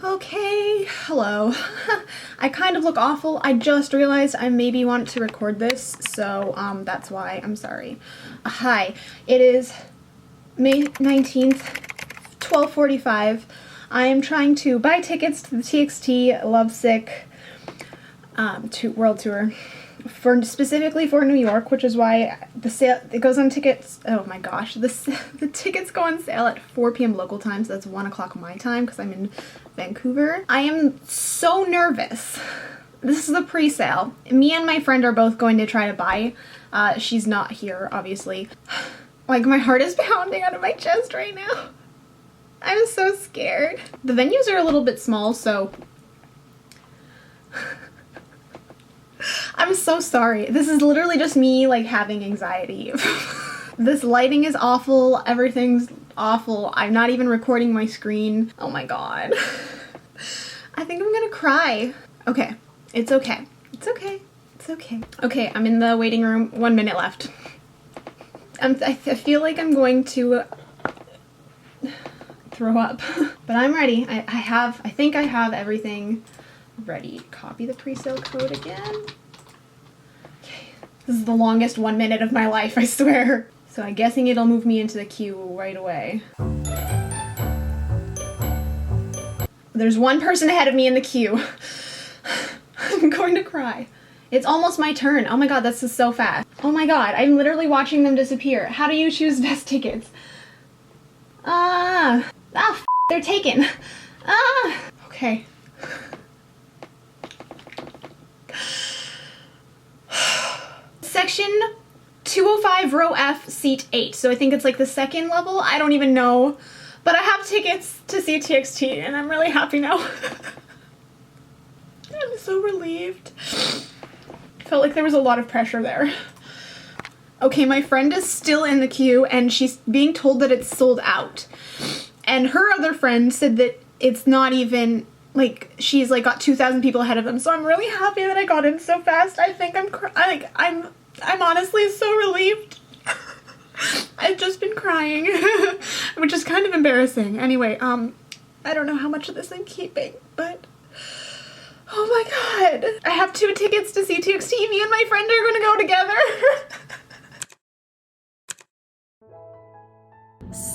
Okay, hello. I kind of look awful. I just realized I maybe want to record this, so that's why. I'm sorry. Hi, it is May 19th, 12:45. I am trying to buy tickets to the Txt'S Lovesick World Tour, specifically for New York, which is why the sale, it goes on tickets, oh my gosh, the tickets go on sale at 4 p.m. local time, so that's 1 o'clock my time because I'm in Vancouver. I am so nervous. This is the pre-sale. Me and my friend are both going to try to buy. She's not here, obviously. Like, my heart is pounding out of my chest right now. I'm so scared. The venues are a little bit small, so I'm so sorry. This is literally just me, like, having anxiety. This lighting is awful. Everything's awful. I'm not even recording my screen. Oh my god. I think I'm gonna cry. Okay. It's okay. It's okay. It's okay. Okay, I'm in the waiting room. 1 minute left. I feel like I'm going to throw up. But I'm ready. I think I have everything ready. Copy the pre-sale code again. Okay. This is the longest 1 minute of my life, I swear. So I'm guessing it'll move me into the queue right away. There's one person ahead of me in the queue. I'm going to cry. It's almost my turn. Oh my god, this is so fast. Oh my god, I'm literally watching them disappear. How do you choose best tickets? They're taken. Okay. Section 205, row F, seat 8. So I think it's like the second level. I don't even know. But I have tickets to see Txt, and I'm really happy now. I'm so relieved. Felt like there was a lot of pressure there. Okay, my friend is still in the queue, and she's being told that it's sold out. And her other friend said that it's not even, like, she's like got 2,000 people ahead of them. So I'm really happy that I got in so fast. I think I'm honestly so relieved. I've just been crying, which is kind of embarrassing. Anyway, I don't know how much of this I'm keeping, but oh my god. I have 2 tickets to see Txt. Me and my friend are gonna go together.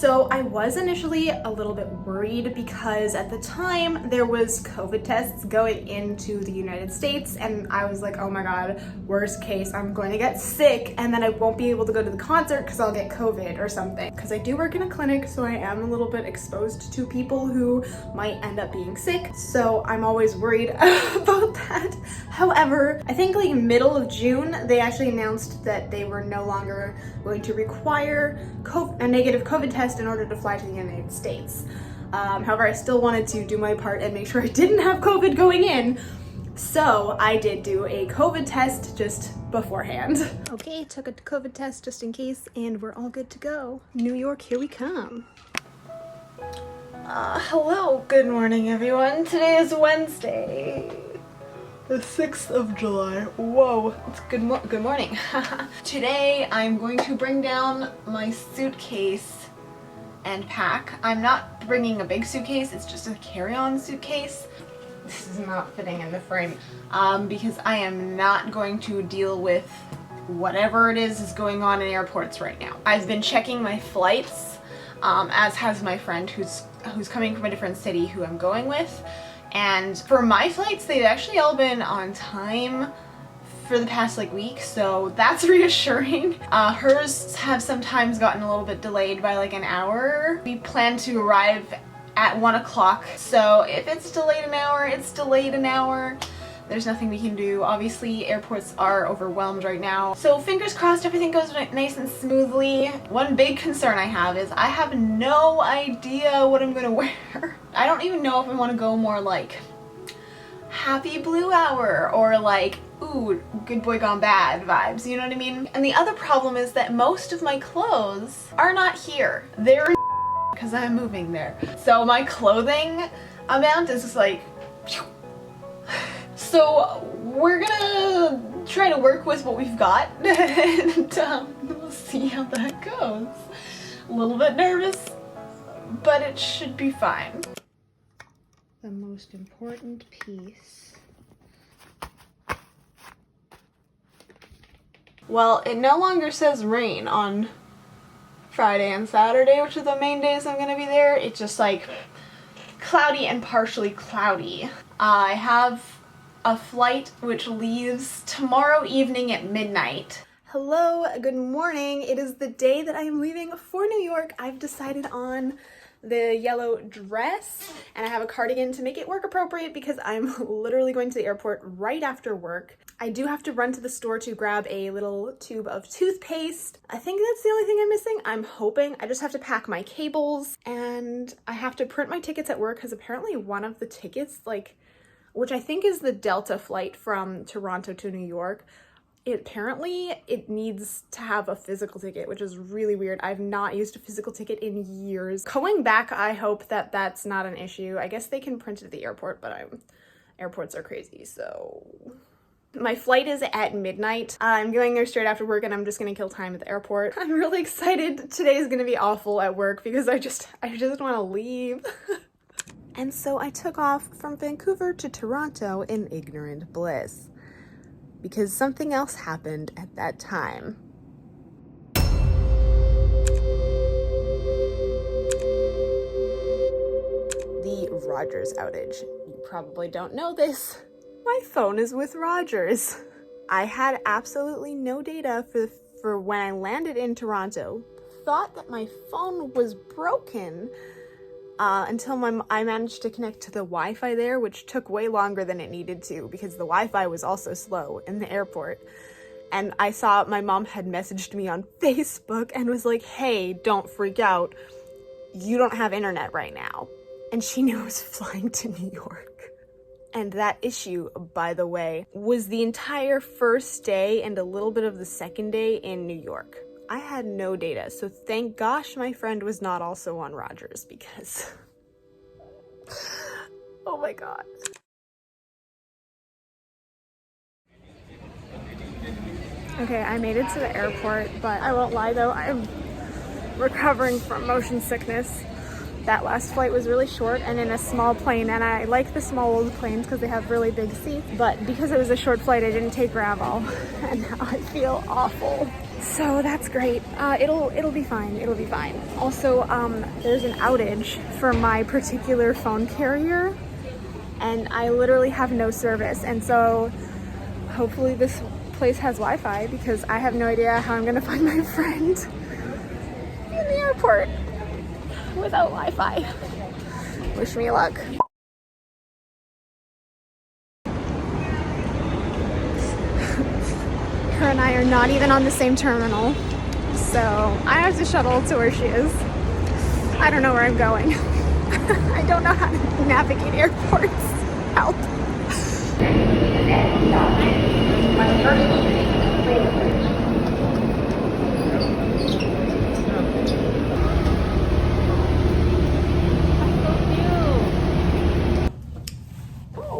So I was initially a little bit worried because at the time there was COVID tests going into the United States, and I was like, oh my god, worst case, I'm going to get sick and then I won't be able to go to the concert because I'll get COVID or something. Because I do work in a clinic, so I am a little bit exposed to people who might end up being sick. So I'm always worried about that. However, I think like middle of June, they actually announced that they were no longer going to require a negative COVID test in order to fly to the United States. However, I still wanted to do my part and make sure I didn't have COVID going in, so I did do a COVID test just beforehand. Okay, took a COVID test just in case, and we're all good to go. New York, here we come. Hello, good morning everyone. Today is Wednesday, the 6th of July. Whoa, it's good morning. Today I'm going to bring down my suitcase and pack. I'm not bringing a big suitcase, it's just a carry-on suitcase. This is not fitting in the frame because I am not going to deal with whatever it is going on in airports right now. I've been checking my flights, as has my friend who's coming from a different city who I'm going with. And for my flights, they've actually all been on time for the past like week, so that's reassuring. Hers have sometimes gotten a little bit delayed by like an hour. We plan to arrive at 1 o'clock, so if it's delayed an hour, it's delayed an hour. There's nothing we can do. Obviously, airports are overwhelmed right now. So fingers crossed everything goes nice and smoothly. One big concern I have is I have no idea what I'm gonna wear. I don't even know if I want to go more like happy blue hour or like, ooh, good boy gone bad vibes, you know what I mean? And the other problem is that most of my clothes are not here. They're in because I'm moving there. So my clothing amount is just like, so we're gonna try to work with what we've got and we'll see how that goes. A little bit nervous, but it should be fine. the most important piece. Well, it no longer says rain on Friday and Saturday, which are the main days I'm gonna be there. It's just like cloudy and partially cloudy. I have a flight which leaves tomorrow evening at midnight. Hello, good morning. It is the day that I am leaving for New York. I've decided on the yellow dress, and I have a cardigan to make it work appropriate because I'm literally going to the airport right after work. I do have to run to the store to grab a little tube of toothpaste. I think that's the only thing I'm missing. I'm hoping. I just have to pack my cables, and I have to print my tickets at work because apparently one of the tickets, which I think is the Delta flight from Toronto to New York, apparently it needs to have a physical ticket, which is really weird. I've not used a physical ticket in years. Going back, I hope that that's not an issue. I guess they can print it at the airport, but airports are crazy, so... My flight is at midnight. I'm going there straight after work, and I'm just gonna kill time at the airport. I'm really excited. Today is gonna be awful at work because I just want to leave. And so I took off from Vancouver to Toronto in ignorant bliss, because something else happened at that time. The Rogers outage. You probably don't know this. My phone is with Rogers. I had absolutely no data for when I landed in Toronto. Thought that my phone was broken until I managed to connect to the Wi-Fi there, which took way longer than it needed to because the Wi-Fi was also slow in the airport. And I saw my mom had messaged me on Facebook and was like, hey, don't freak out. You don't have internet right now. And she knew I was flying to New York. And that issue, by the way, was the entire first day and a little bit of the second day in New York. I had no data, so thank gosh my friend was not also on Rogers because... oh my god. Okay, I made it to the airport, but I won't lie though, I'm recovering from motion sickness. That last flight was really short and in a small plane, and I like the small old planes because they have really big seats, but because it was a short flight I didn't take Gravol, and now I feel awful. So that's great. It'll be fine. It'll be fine. Also, there's an outage for my particular phone carrier, and I literally have no service, and so hopefully this place has Wi-Fi because I have no idea how I'm gonna find my friend in the airport without Wi-Fi. Wish me luck. Her and I are not even on the same terminal, so I have to shuttle to where she is. I don't know where I'm going. I don't know how to navigate airports. Help.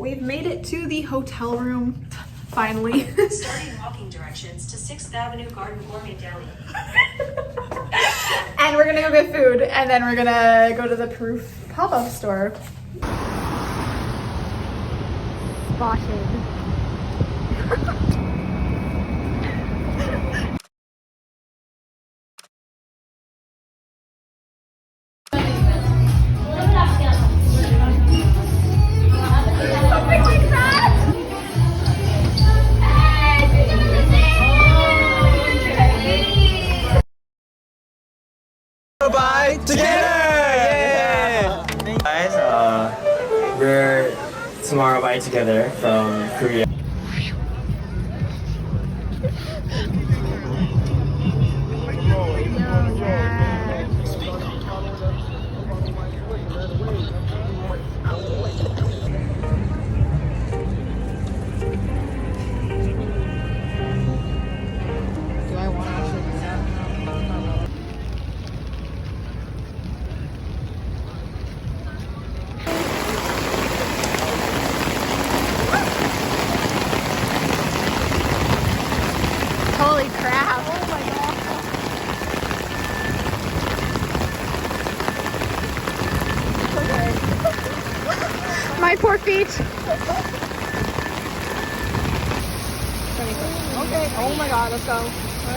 We've made it to the hotel room, finally. Starting walking directions to 6th Avenue Garden Gourmet Deli. And we're gonna go get food, and then we're gonna go to the Proof pop-up store. Spotted. Bye together! Yeah! Guys, we're tomorrow bye together from Korea. my poor feet. Okay, oh my god, let's go.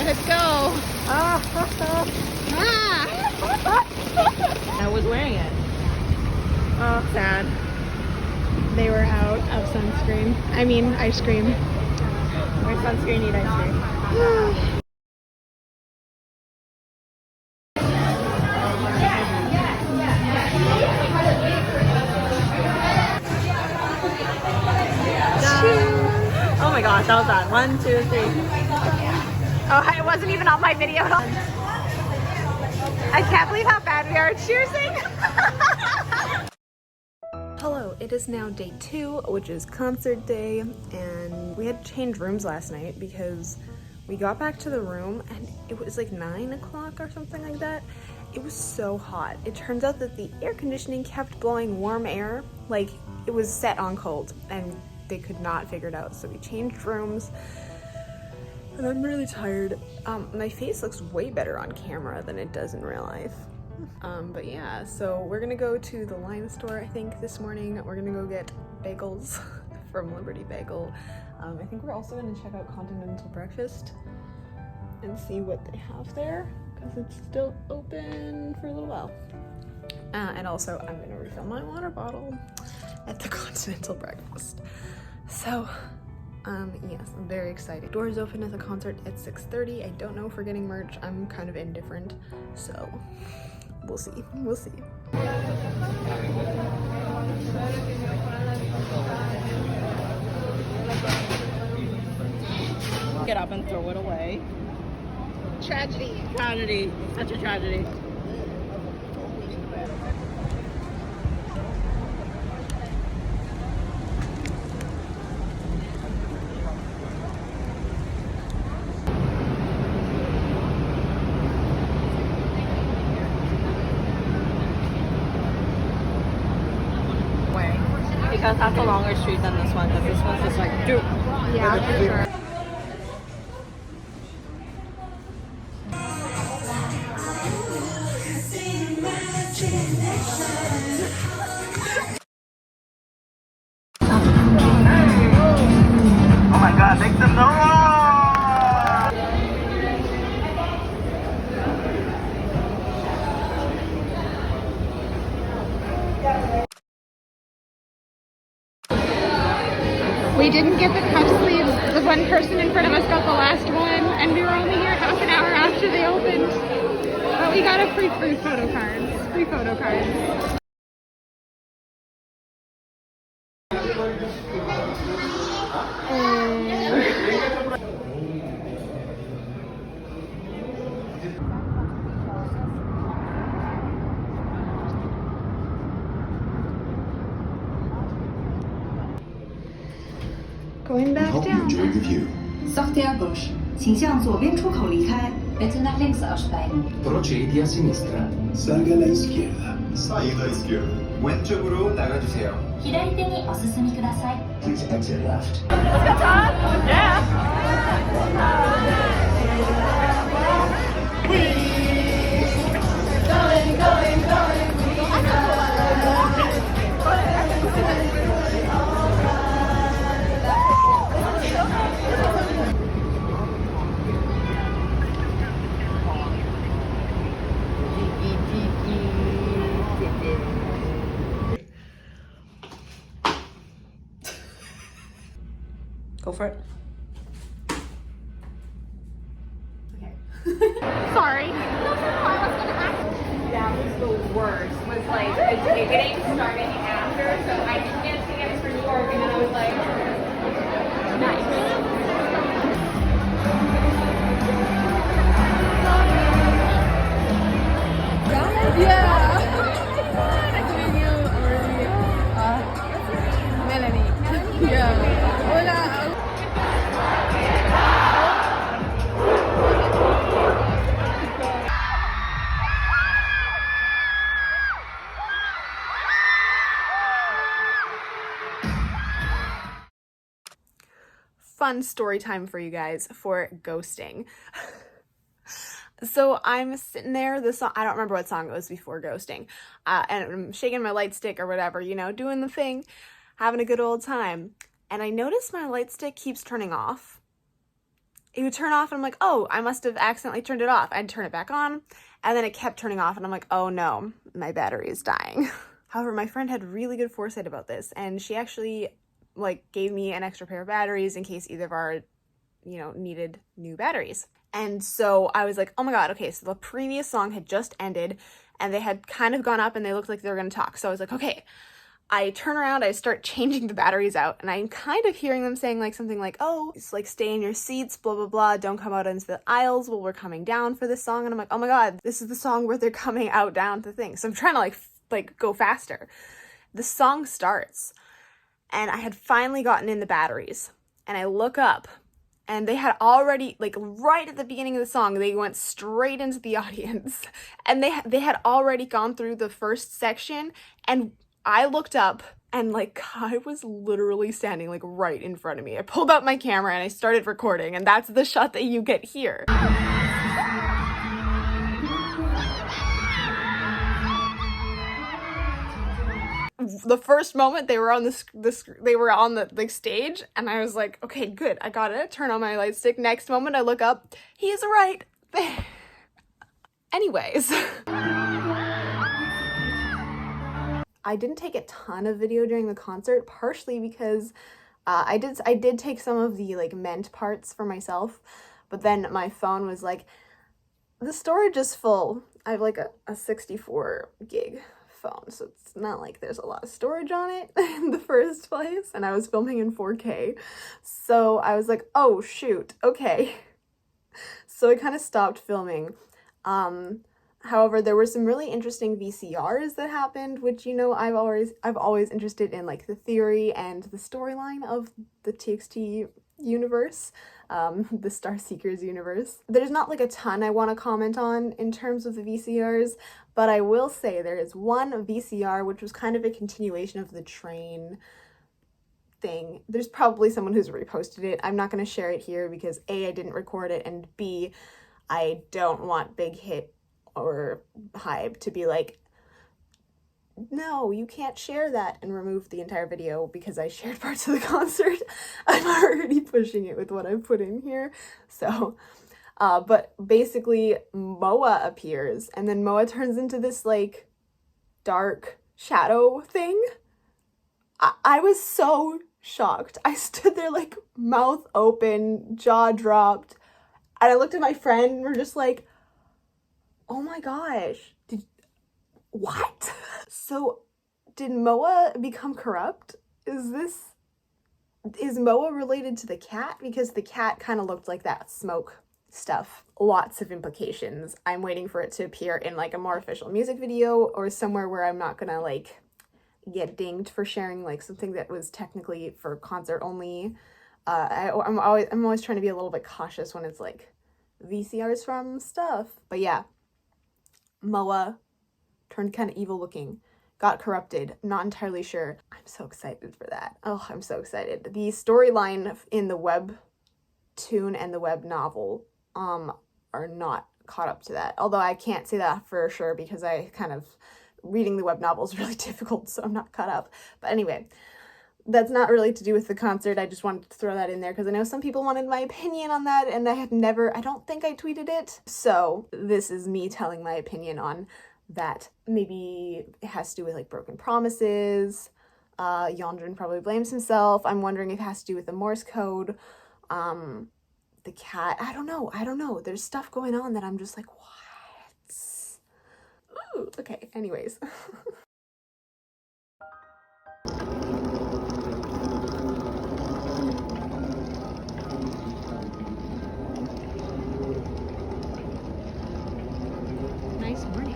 Let's go. I was wearing it. Oh, sad. They were out of sunscreen. I mean, ice cream. Or sunscreen, need ice cream. Oh my gosh, that was bad. 1, 2, 3. Oh, it wasn't even on my video at all. I can't believe how bad we are at cheersing. Hello, it is now day 2, which is concert day, and we had to change rooms last night because we got back to the room and it was like 9 o'clock or something like that. It was so hot. It turns out that the air conditioning kept blowing warm air, like it was set on cold, and they could not figure it out, so we changed rooms. And I'm really tired. My face looks way better on camera than it does in real life. But yeah, so we're gonna go to the Lion store, I think, this morning. We're gonna go get bagels from Liberty Bagel. I think we're also gonna check out Continental Breakfast and see what they have there, because it's still open for a little while. And also, I'm gonna refill my water bottle at the Continental Breakfast. So, yes, I'm very excited. Doors open at the concert at 6:30. I don't know if we're getting merch. I'm kind of indifferent, so we'll see. We'll see. Get up and throw it away. Tragedy. Tragedy. Such a tragedy. Because that's a longer street than this one, because this one's just like, dude. Yeah, for sure. Oh my god, make some noise! We didn't get the cuff sleeves. The one person in front of us got the last one, and we were only here half an hour after they opened. But we got a free photo cards. Free photo cards. Going back Hope you down. enjoyed the view. Sortez à gauche，请向左边出口离开。Bitte nach links aussteigen. Procedi a sinistra. Salga a la izquierda. 사이다 izquierda. 왼쪽으로 나가주세요. 左手にお進みください。 Please exit left. Go for it. Sorry. That was the worst. Was like the ticketing starting after, so I didn't get tickets for New York, and then I was like, nice. Fun story time for you guys for ghosting. So I'm sitting there, the song, I don't remember what song it was before ghosting, and I'm shaking my light stick or whatever, you know, doing the thing. having a good old time. And I noticed my light stick keeps turning off. It would turn off and I'm like, oh, I must have accidentally turned it off. I'd turn it back on and then it kept turning off and I'm like, oh no, my battery is dying. However, my friend had really good foresight about this and she actually like gave me an extra pair of batteries in case either of our, needed new batteries. And so I was like, oh my God, okay, so the previous song had just ended and they had kind of gone up and they looked like they were going to talk. So I was like, okay. I turn around, I start changing the batteries out, and I'm kind of hearing them saying like something like, oh, it's like stay in your seats, blah, blah, blah, don't come out into the aisles while we're coming down for this song. And I'm like, oh my God, this is the song where they're coming out down the thing. So I'm trying to like go faster. The song starts, and I had finally gotten in the batteries, and I look up, and they had already, like right at the beginning of the song, they went straight into the audience, and they had already gone through the first section, and I looked up and like I was literally standing like right in front of me. I pulled out my camera and I started recording, and that's the shot that you get here. The first moment they were on the stage, and I was like, okay, good, I got it. Turn on my light stick. Next moment I look up, he's right there. Anyways. I didn't take a ton of video during the concert, partially because I did take some of the like meant parts for myself, but then my phone was like, the storage is full. I have like a 64 gig phone, so it's not like there's a lot of storage on it in the first place, and I was filming in 4K, so I was like, oh shoot, okay. So I kind of stopped filming. However, there were some really interesting VCRs that happened, which, I've always interested in like the theory and the storyline of the TXT universe, the Star Seekers universe. There's not like a ton I want to comment on in terms of the VCRs, but I will say there is one VCR which was kind of a continuation of the train thing. There's probably someone who's reposted it. I'm not going to share it here because A, I didn't record it, and B, I don't want Big Hit or Hype to be like, no, you can't share that, and remove the entire video because I shared parts of the concert. I'm already pushing it with what I've put in here. So, but basically Moa appears, and then Moa turns into this like dark shadow thing. I was so shocked. I stood there like mouth open, jaw dropped, and I looked at my friend and we're just like, oh my gosh, what? So did Moa become corrupt? Is Moa related to the cat? Because the cat kind of looked like that smoke stuff. Lots of implications. I'm waiting for it to appear in like a more official music video or somewhere where I'm not gonna like get dinged for sharing like something that was technically for concert only. I'm always trying to be a little bit cautious when it's like VCRs from stuff. But yeah, Moa turned kind of evil looking, got corrupted, not entirely sure. I'm so excited for that. Oh, I'm so excited. The storyline in the webtoon and the web novel are not caught up to that. Although I can't say that for sure because reading the web novel is really difficult, so I'm not caught up. But anyway, that's not really to do with the concert. I just wanted to throw that in there because I know some people wanted my opinion on that, and I don't think I tweeted it. So this is me telling my opinion on that. Maybe it has to do with like broken promises. Yondrin probably blames himself. I'm wondering if it has to do with the Morse code. The cat, I don't know. There's stuff going on that I'm just like, what? Ooh, okay, anyways. Nice morning.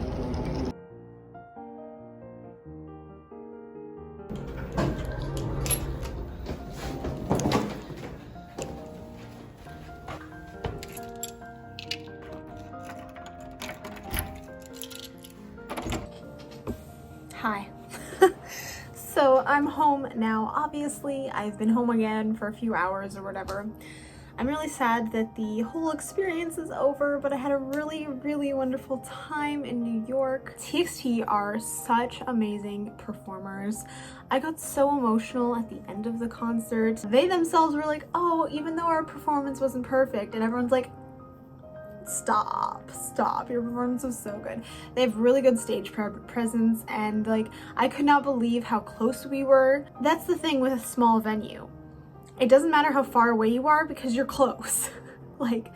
Hi. So I'm home now. Obviously, I've been home again for a few hours or whatever. I'm really sad that the whole experience is over, but I had a really, really wonderful time in New York. TXT are such amazing performers. I got so emotional at the end of the concert. They themselves were like, oh, even though our performance wasn't perfect, and everyone's like, stop, your performance was so good. They have really good stage presence, and like, I could not believe how close we were. That's the thing with a small venue. It doesn't matter how far away you are because you're close. like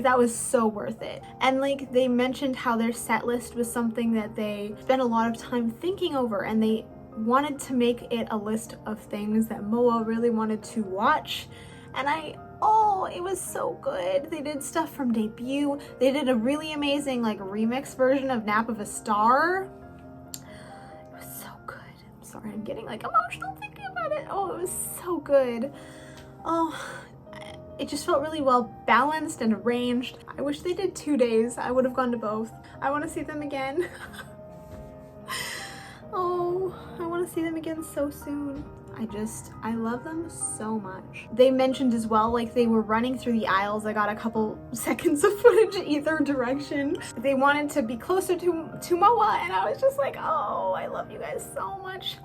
that was so worth it. And like, they mentioned how their set list was something that they spent a lot of time thinking over, and they wanted to make it a list of things that Moa really wanted to watch. And oh, it was so good. They did stuff from debut. They did a really amazing like remix version of Nap of a Star. It was so good. I'm sorry, I'm getting like emotional thinking about it. Oh, it was so good. Oh, it just felt really well balanced and arranged. I wish they did 2 days. I would have gone to both. I want to see them again. Oh, I want to see them again so soon. I love them so much. They mentioned as well, like, they were running through the aisles. I got a couple seconds of footage either direction. They wanted to be closer to Moa, and I was just like, oh, I love you guys so much.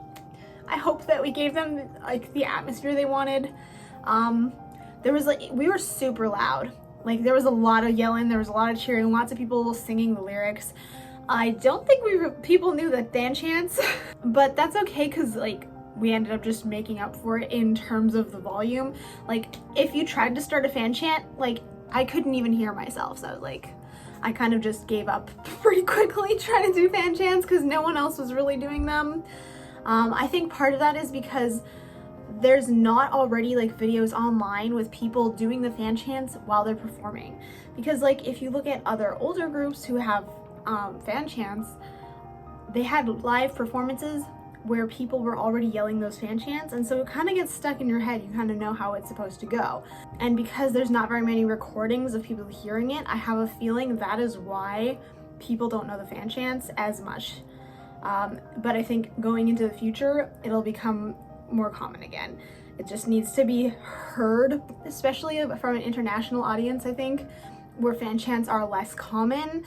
I hope that we gave them like the atmosphere they wanted. There was like, we were super loud. Like, there was a lot of yelling, there was a lot of cheering, lots of people singing the lyrics. I don't think people knew the fan chants, but that's okay, because like, we ended up just making up for it in terms of the volume. Like, if you tried to start a fan chant, like, I couldn't even hear myself. So I was like, I kind of just gave up pretty quickly trying to do fan chants because no one else was really doing them. I think part of that is because there's not already like videos online with people doing the fan chants while they're performing. Because like, if you look at other older groups who have fan chants, they had live performances where people were already yelling those fan chants, and so it kind of gets stuck in your head. You kind of know how it's supposed to go. And because there's not very many recordings of people hearing it, I have a feeling that is why people don't know the fan chants as much. But I think going into the future, it'll become more common again. It just needs to be heard, especially from an international audience, I think, where fan chants are less common.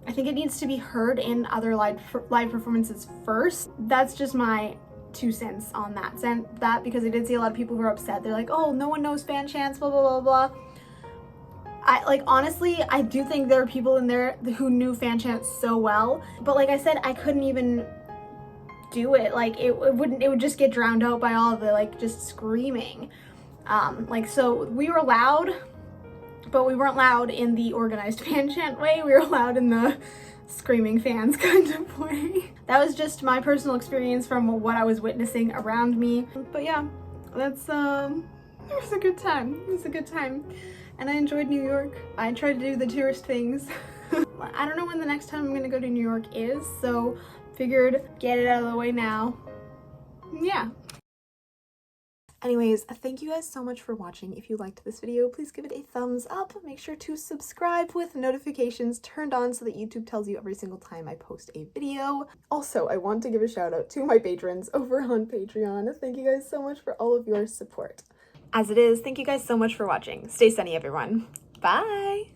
I think it needs to be heard in other live performances first. That's just my 2 cents on that, because I did see a lot of people who were upset. They're like, oh, no one knows fan chants, blah, blah, blah, blah. Honestly, I do think there are people in there who knew fan chants so well, but like I said, I couldn't even do it. Like, it would just get drowned out by all the like just screaming. So we were loud, but we weren't loud in the organized fan chant way. We were loud in the screaming fans kind of way. That was just my personal experience from what I was witnessing around me. But yeah, that's it was a good time. It was a good time. And I enjoyed New York. I tried to do the tourist things. I don't know when the next time I'm gonna go to New York is, so figured get it out of the way now. Yeah. Anyways, thank you guys so much for watching. If you liked this video, please give it a thumbs up. Make sure to subscribe with notifications turned on so that YouTube tells you every single time I post a video. Also, I want to give a shout out to my patrons over on Patreon. Thank you guys so much for all of your support. As it is, thank you guys so much for watching. Stay sunny, everyone. Bye!